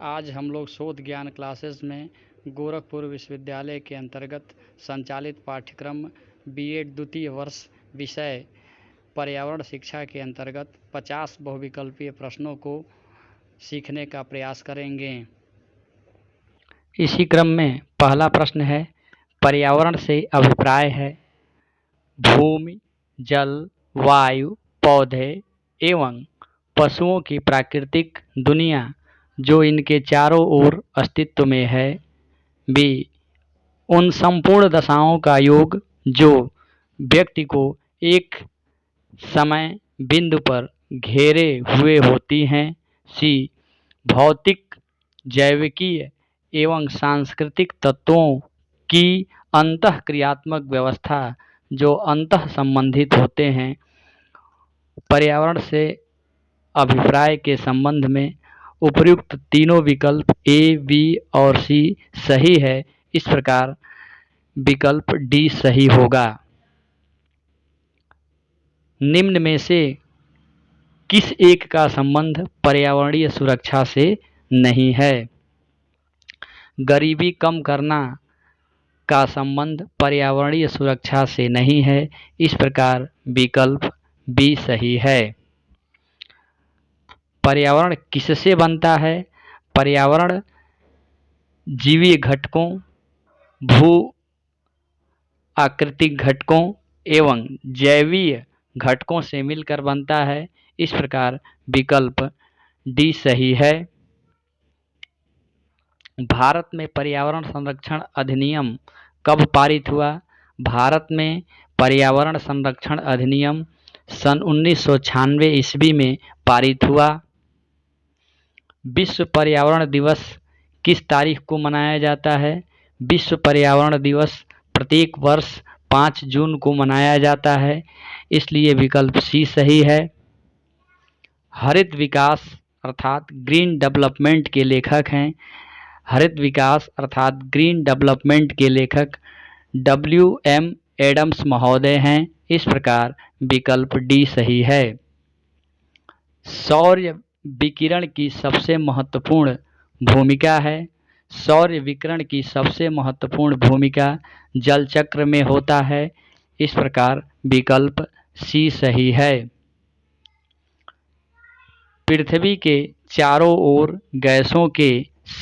आज हम लोग शोध ज्ञान क्लासेस में गोरखपुर विश्वविद्यालय के अंतर्गत संचालित पाठ्यक्रम बीएड द्वितीय वर्ष विषय पर्यावरण शिक्षा के अंतर्गत 50 बहुविकल्पीय प्रश्नों को सीखने का प्रयास करेंगे। इसी क्रम में पहला प्रश्न है, पर्यावरण से अभिप्राय है भूमि, जल, वायु, पौधे एवं पशुओं की प्राकृतिक दुनिया जो इनके चारों ओर अस्तित्व में है। बी, उन संपूर्ण दशाओं का योग जो व्यक्ति को एक समय बिंदु पर घेरे हुए होती हैं। सी, भौतिक, जैविकीय एवं सांस्कृतिक तत्वों की अंतःक्रियात्मक व्यवस्था जो अंतः संबंधित होते हैं। पर्यावरण से अभिप्राय के संबंध में उपर्युक्त तीनों विकल्प ए, बी और सी सही है। इस प्रकार विकल्प डी सही होगा। निम्न में से किस एक का संबंध पर्यावरणीय सुरक्षा से नहीं है? गरीबी कम करना का संबंध पर्यावरणीय सुरक्षा से नहीं है। इस प्रकार विकल्प बी सही है। पर्यावरण किससे बनता है? पर्यावरण जीवीय घटकों, भू आकृतिक घटकों एवं जैवीय घटकों से मिलकर बनता है। इस प्रकार विकल्प डी सही है। भारत में पर्यावरण संरक्षण अधिनियम कब पारित हुआ? भारत में पर्यावरण संरक्षण अधिनियम सन 1996 ईस्वी में पारित हुआ। विश्व पर्यावरण दिवस किस तारीख को मनाया जाता है? विश्व पर्यावरण दिवस प्रत्येक वर्ष 5 जून को मनाया जाता है, इसलिए विकल्प सी सही है। हरित विकास अर्थात ग्रीन डेवलपमेंट के लेखक हैं। हरित विकास अर्थात ग्रीन डेवलपमेंट के लेखक W.M. एडम्स महोदय हैं। इस प्रकार विकल्प डी सही है। सौर विकिरण की सबसे महत्वपूर्ण भूमिका है। सौर विकिरण की सबसे महत्वपूर्ण भूमिका जल चक्र में होता है। इस प्रकार विकल्प सी सही है। पृथ्वी के चारों ओर गैसों के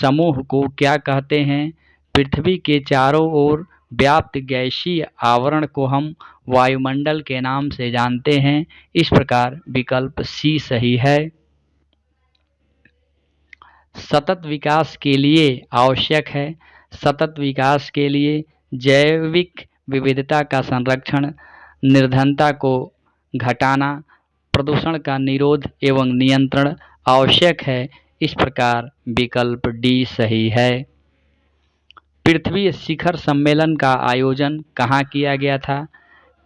समूह को क्या कहते हैं? पृथ्वी के चारों ओर व्याप्त गैसीय आवरण को हम वायुमंडल के नाम से जानते हैं। इस प्रकार विकल्प सी सही है। सतत विकास के लिए आवश्यक है। सतत विकास के लिए जैविक विविधता का संरक्षण, निर्धनता को घटाना, प्रदूषण का निरोध एवं नियंत्रण आवश्यक है। इस प्रकार विकल्प डी सही है। पृथ्वी शिखर सम्मेलन का आयोजन कहाँ किया गया था?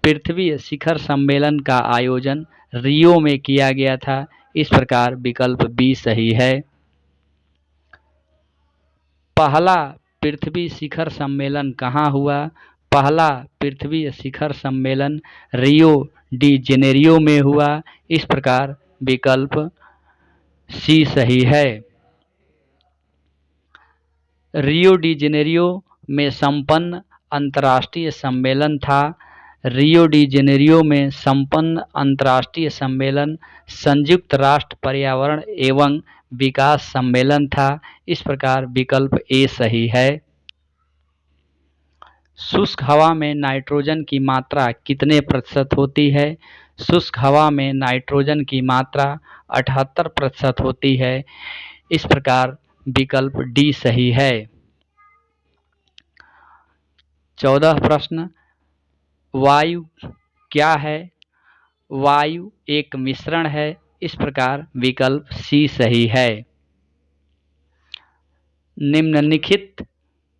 पृथ्वी शिखर सम्मेलन का आयोजन रियो में किया गया था। इस प्रकार विकल्प बी सही है। पहला पृथ्वी शिखर सम्मेलन कहाँ हुआ? पहला पृथ्वी शिखर सम्मेलन रियो डी जेनेरियो में हुआ। इस प्रकार विकल्प सी सही है। रियो डी जेनेरियो में संपन्न अंतर्राष्ट्रीय सम्मेलन था। रियो डी जेनेरियो में संपन्न अंतर्राष्ट्रीय सम्मेलन संयुक्त राष्ट्र पर्यावरण एवं विकास सम्मेलन था। इस प्रकार विकल्प ए सही है। शुष्क हवा में नाइट्रोजन की मात्रा कितने प्रतिशत होती है? शुष्क हवा में नाइट्रोजन की मात्रा 78% होती है। इस प्रकार विकल्प डी सही है। 14 प्रश्न, वायु क्या है? वायु एक मिश्रण है। इस प्रकार विकल्प सी सही है। निम्नलिखित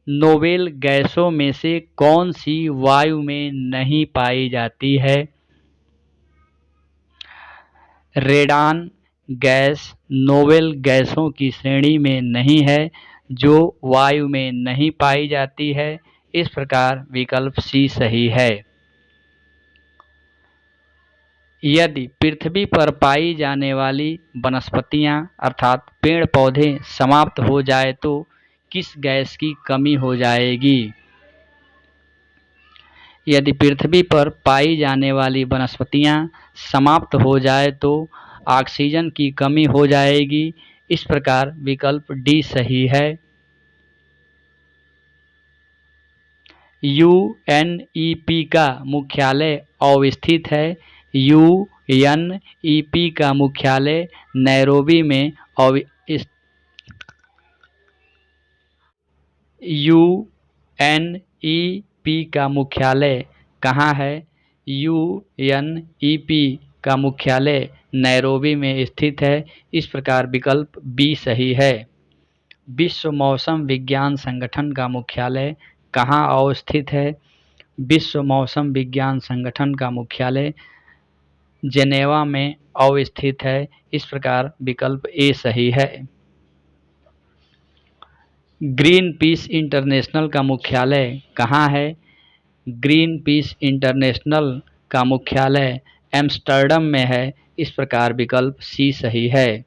नोबेल गैसों में से कौन सी वायु में नहीं पाई जाती है? रेडान गैस नोबेल गैसों की श्रेणी में नहीं है जो वायु में नहीं पाई जाती है। इस प्रकार विकल्प सी सही है। यदि पृथ्वी पर पाई जाने वाली वनस्पतियां अर्थात पेड़ पौधे समाप्त हो जाए तो किस गैस की कमी हो जाएगी? यदि पृथ्वी पर पाई जाने वाली वनस्पतियां समाप्त हो जाए तो ऑक्सीजन की कमी हो जाएगी। इस प्रकार विकल्प डी सही है। यूएनईपी का मुख्यालय अवस्थित है। यूएनईपी का मुख्यालय नैरोबी में यूएनईपी का मुख्यालय कहाँ है? यूएनईपी का मुख्यालय नैरोबी में स्थित है। इस प्रकार विकल्प बी सही है। विश्व मौसम विज्ञान संगठन का मुख्यालय कहाँ अवस्थित है? विश्व मौसम विज्ञान संगठन का मुख्यालय जेनेवा में अवस्थित है। इस प्रकार विकल्प ए सही है। ग्रीन पीस इंटरनेशनल का मुख्यालय कहाँ है? ग्रीन पीस इंटरनेशनल का मुख्यालय एम्स्टर्डम में है। इस प्रकार विकल्प सी सही है।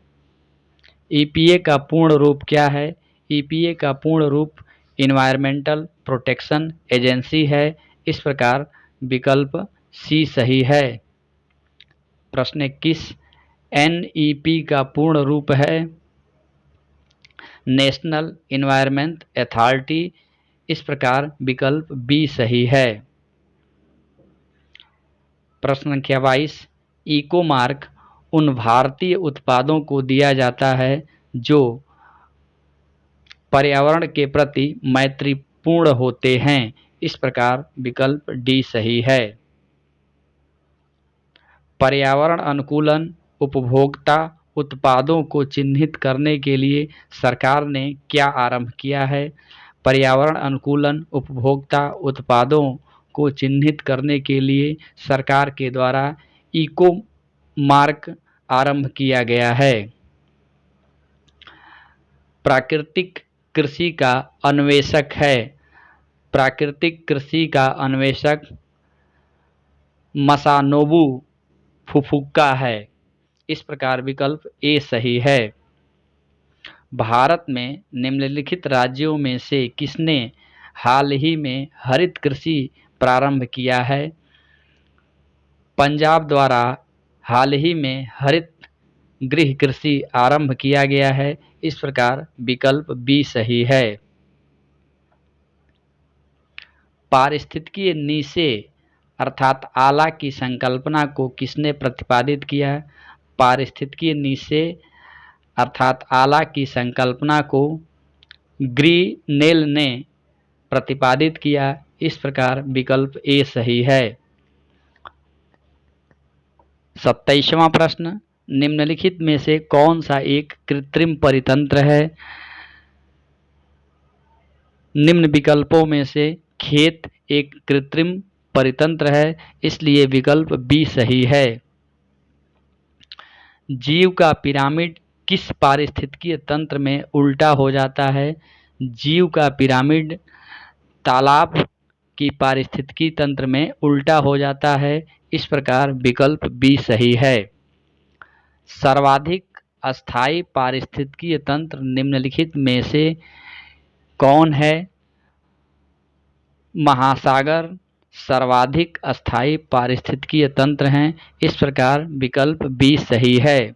ईपीए का पूर्ण रूप क्या है? ईपीए का पूर्ण रूप इन्वायरमेंटल प्रोटेक्शन एजेंसी है। इस प्रकार विकल्प सी सही है। प्रश्न 21 एनईपी का पूर्ण रूप है नेशनल इन्वायरमेंट अथॉरिटी। इस प्रकार विकल्प बी सही है। प्रश्न संख्या 22 इको मार्क उन भारतीय उत्पादों को दिया जाता है जो पर्यावरण के प्रति मैत्रीपूर्ण होते हैं। इस प्रकार विकल्प डी सही है। पर्यावरण अनुकूलन उपभोक्ता उत्पादों को चिन्हित करने के लिए सरकार ने क्या आरंभ किया है? पर्यावरण अनुकूलन उपभोक्ता उत्पादों को चिन्हित करने के लिए सरकार के द्वारा इको मार्क आरंभ किया गया है। प्राकृतिक कृषि का अन्वेषक है। प्राकृतिक कृषि का अन्वेषक मसानोबु फुफुका है। इस प्रकार विकल्प ए सही है। भारत में निम्नलिखित राज्यों में से किसने हाल ही में हरित कृषि प्रारंभ किया है? पंजाब द्वारा हाल ही में हरित गृह कृषि आरंभ किया गया है। इस प्रकार विकल्प बी सही है। पारिस्थितिकीय नीचे अर्थात आला की संकल्पना को किसने प्रतिपादित किया? पारिस्थितिकीय नीचे अर्थात आला की संकल्पना को ग्रीनेल ने प्रतिपादित किया। इस प्रकार विकल्प ए सही है। 27वां प्रश्न निम्नलिखित में से कौन सा एक कृत्रिम परितंत्र है? निम्न विकल्पों में से खेत एक कृत्रिम परितंत्र है, इसलिए विकल्प बी सही है। जीव का पिरामिड किस पारिस्थितिकीय तंत्र में उल्टा हो जाता है? जीव का पिरामिड तालाब की पारिस्थितिकी तंत्र में उल्टा हो जाता है। इस प्रकार विकल्प बी सही है। सर्वाधिक अस्थायी पारिस्थितिकीय तंत्र निम्नलिखित में से कौन है? महासागर सर्वाधिक अस्थायी पारिस्थितिकीय तंत्र हैं। इस प्रकार विकल्प बी सही है।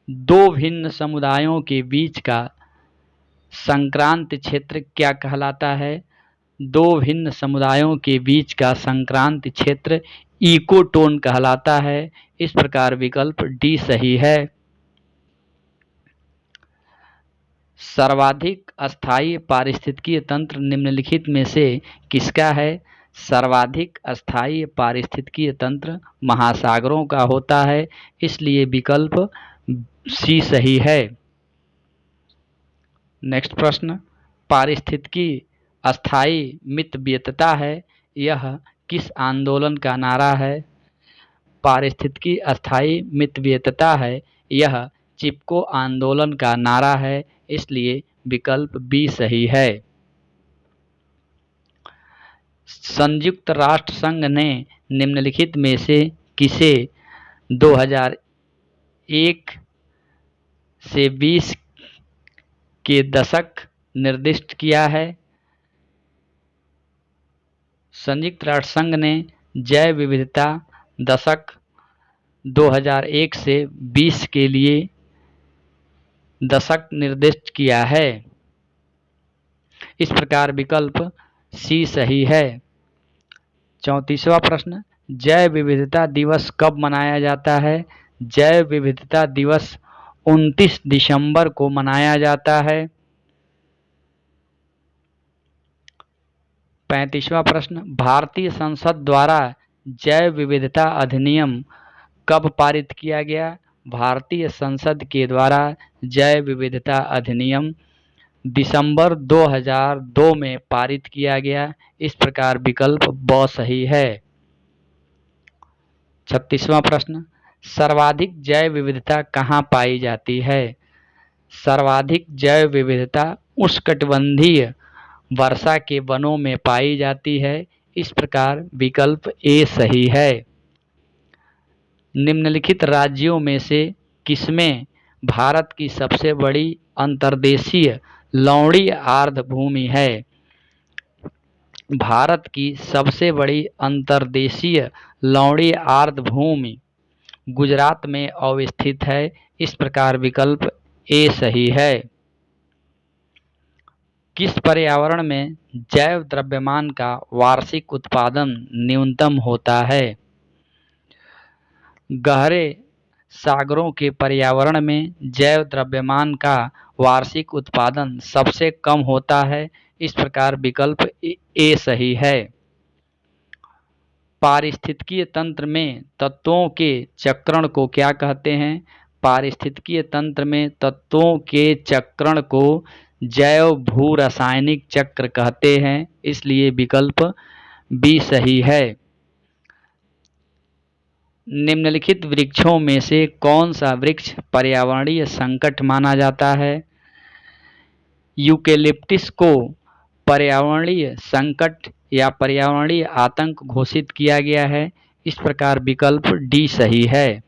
दो भिन्न समुदायों के बीच का संक्रांत क्षेत्र क्या कहलाता है? दो भिन्न समुदायों के बीच का संक्रांत क्षेत्र इकोटोन कहलाता है। इस प्रकार विकल्प डी सही है। सर्वाधिक अस्थायी पारिस्थितिकीय तंत्र निम्नलिखित में से किसका है? सर्वाधिक अस्थायी पारिस्थितिकीय तंत्र महासागरों का होता है, इसलिए विकल्प सी सही है। नेक्स्ट प्रश्न पारिस्थितिकी अस्थायी मितव्ययिता है, यह किस आंदोलन का नारा है? पारिस्थितिकी अस्थायी मितव्ययिता है, यह चिपको आंदोलन का नारा है, इसलिए विकल्प बी सही है। संयुक्त राष्ट्र संघ ने निम्नलिखित में से किसे 2001 से 20 के दशक निर्दिष्ट किया है? संयुक्त राष्ट्र संघ ने जैव विविधता दशक 2001 से 20 के लिए दशक निर्दिष्ट किया है। इस प्रकार विकल्प सी सही है। 34वां प्रश्न, जैव विविधता दिवस कब मनाया जाता है? जैव विविधता दिवस 29 दिसंबर को मनाया जाता है। 35वां प्रश्न, भारतीय संसद द्वारा जैव विविधता अधिनियम कब पारित किया गया? भारतीय संसद के द्वारा जैव विविधता अधिनियम दिसंबर 2002 में पारित किया गया। इस प्रकार विकल्प ब सही है। 36वां प्रश्न, सर्वाधिक जैव विविधता कहाँ पाई जाती है? सर्वाधिक जैव विविधता उष्णकटिबंधीय वर्षा के वनों में पाई जाती है। इस प्रकार विकल्प ए सही है। निम्नलिखित राज्यों में से किसमें भारत की सबसे बड़ी अंतर्देशीय लवणीय आर्द्र भूमि है? भारत की सबसे बड़ी अंतर्देशीय लवणीय आर्द्र भूमि गुजरात में अवस्थित है। इस प्रकार विकल्प ए सही है। किस पर्यावरण में जैव द्रव्यमान का वार्षिक उत्पादन न्यूनतम होता है? गहरे सागरों के पर्यावरण में जैव द्रव्यमान का वार्षिक उत्पादन सबसे कम होता है। इस प्रकार विकल्प ए सही है। पारिस्थितिकीय तंत्र में तत्वों के चक्रण को क्या कहते हैं? पारिस्थितिकीय तंत्र में तत्वों के चक्रण को जैव भू रासायनिक चक्र कहते हैं। इसलिए विकल्प बी सही है। निम्नलिखित वृक्षों में से कौन सा वृक्ष पर्यावरणीय संकट माना जाता है? यूकेलिप्टस को पर्यावरणीय संकट या पर्यावरणीय आतंक घोषित किया गया है। इस प्रकार विकल्प डी सही है।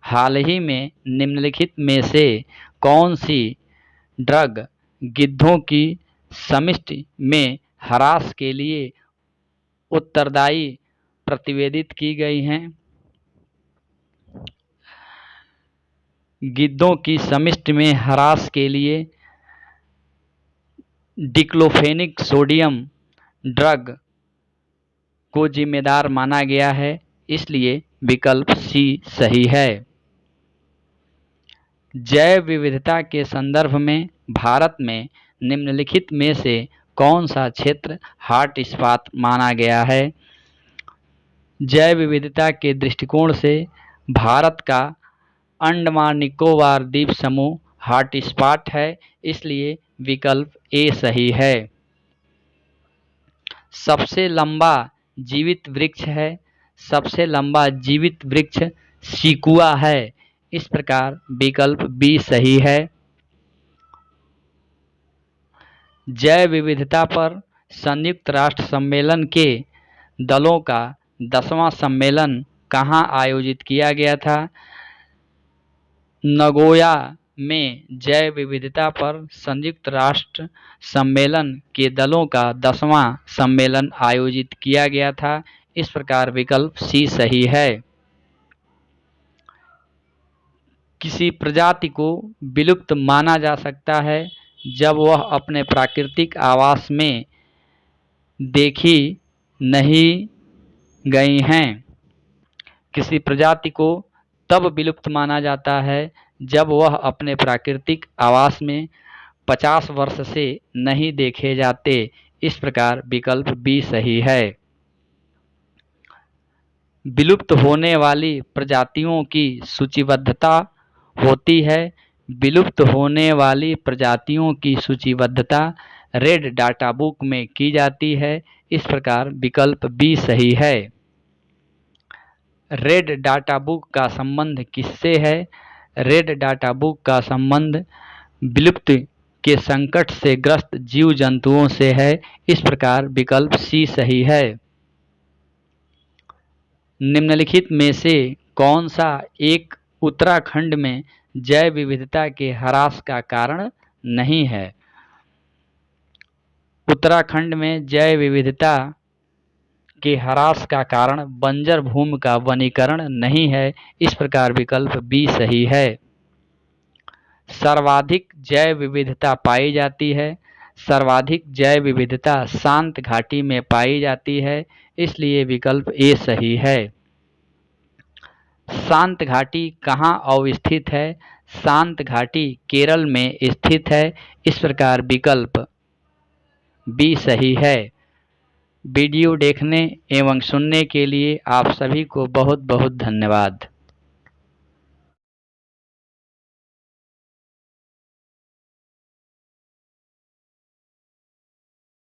हाल ही में निम्नलिखित में से कौन सी ड्रग गिद्धों की समिष्टि में ह्रास के लिए उत्तरदायी प्रतिवेदित की गई हैं? गिद्धों की समिष्टि में ह्रास के लिए डिक्लोफेनिक सोडियम ड्रग को जिम्मेदार माना गया है। इसलिए विकल्प सी सही है। जैव विविधता के संदर्भ में भारत में निम्नलिखित में से कौन सा क्षेत्र हॉटस्पॉट माना गया है? जैव विविधता के दृष्टिकोण से भारत का अंडमान निकोबार द्वीप समूह हॉटस्पॉट है। इसलिए विकल्प ए सही है। सबसे लंबा जीवित वृक्ष है। सबसे लंबा जीवित वृक्ष सिकुआ है। इस प्रकार विकल्प बी सही है। जैव विविधता पर संयुक्त राष्ट्र सम्मेलन के दलों का 10वां सम्मेलन कहाँ आयोजित किया गया था? नगोया में जैव विविधता पर संयुक्त राष्ट्र सम्मेलन के दलों का 10वां सम्मेलन आयोजित किया गया था। इस प्रकार विकल्प सी सही है। किसी प्रजाति को विलुप्त माना जा सकता है जब वह अपने प्राकृतिक आवास में देखी नहीं गई हैं। किसी प्रजाति को तब विलुप्त माना जाता है जब वह अपने प्राकृतिक आवास में 50 वर्ष से नहीं देखे जाते। इस प्रकार विकल्प बी सही है। विलुप्त होने वाली प्रजातियों की सूचीबद्धता होती है। विलुप्त होने वाली प्रजातियों की सूचीबद्धता रेड डाटा बुक में की जाती है। इस प्रकार विकल्प बी सही है। रेड डाटा बुक का संबंध किससे है? रेड डाटा बुक का संबंध विलुप्त के संकट से ग्रस्त जीव जंतुओं से है। इस प्रकार विकल्प सी सही है। निम्नलिखित में से कौन सा एक उत्तराखंड में जैव विविधता के ह्रास का कारण नहीं है? उत्तराखंड में जैव विविधता के ह्रास का कारण बंजर भूमि का वनीकरण नहीं है। इस प्रकार विकल्प बी सही है। सर्वाधिक जैव विविधता पाई जाती है। सर्वाधिक जैव विविधता शांत घाटी में पाई जाती है, इसलिए विकल्प ए सही है। शांत घाटी कहाँ अवस्थित है? शांत घाटी केरल में स्थित है। इस प्रकार विकल्प बी सही है। वीडियो देखने एवं सुनने के लिए आप सभी को बहुत बहुत धन्यवाद।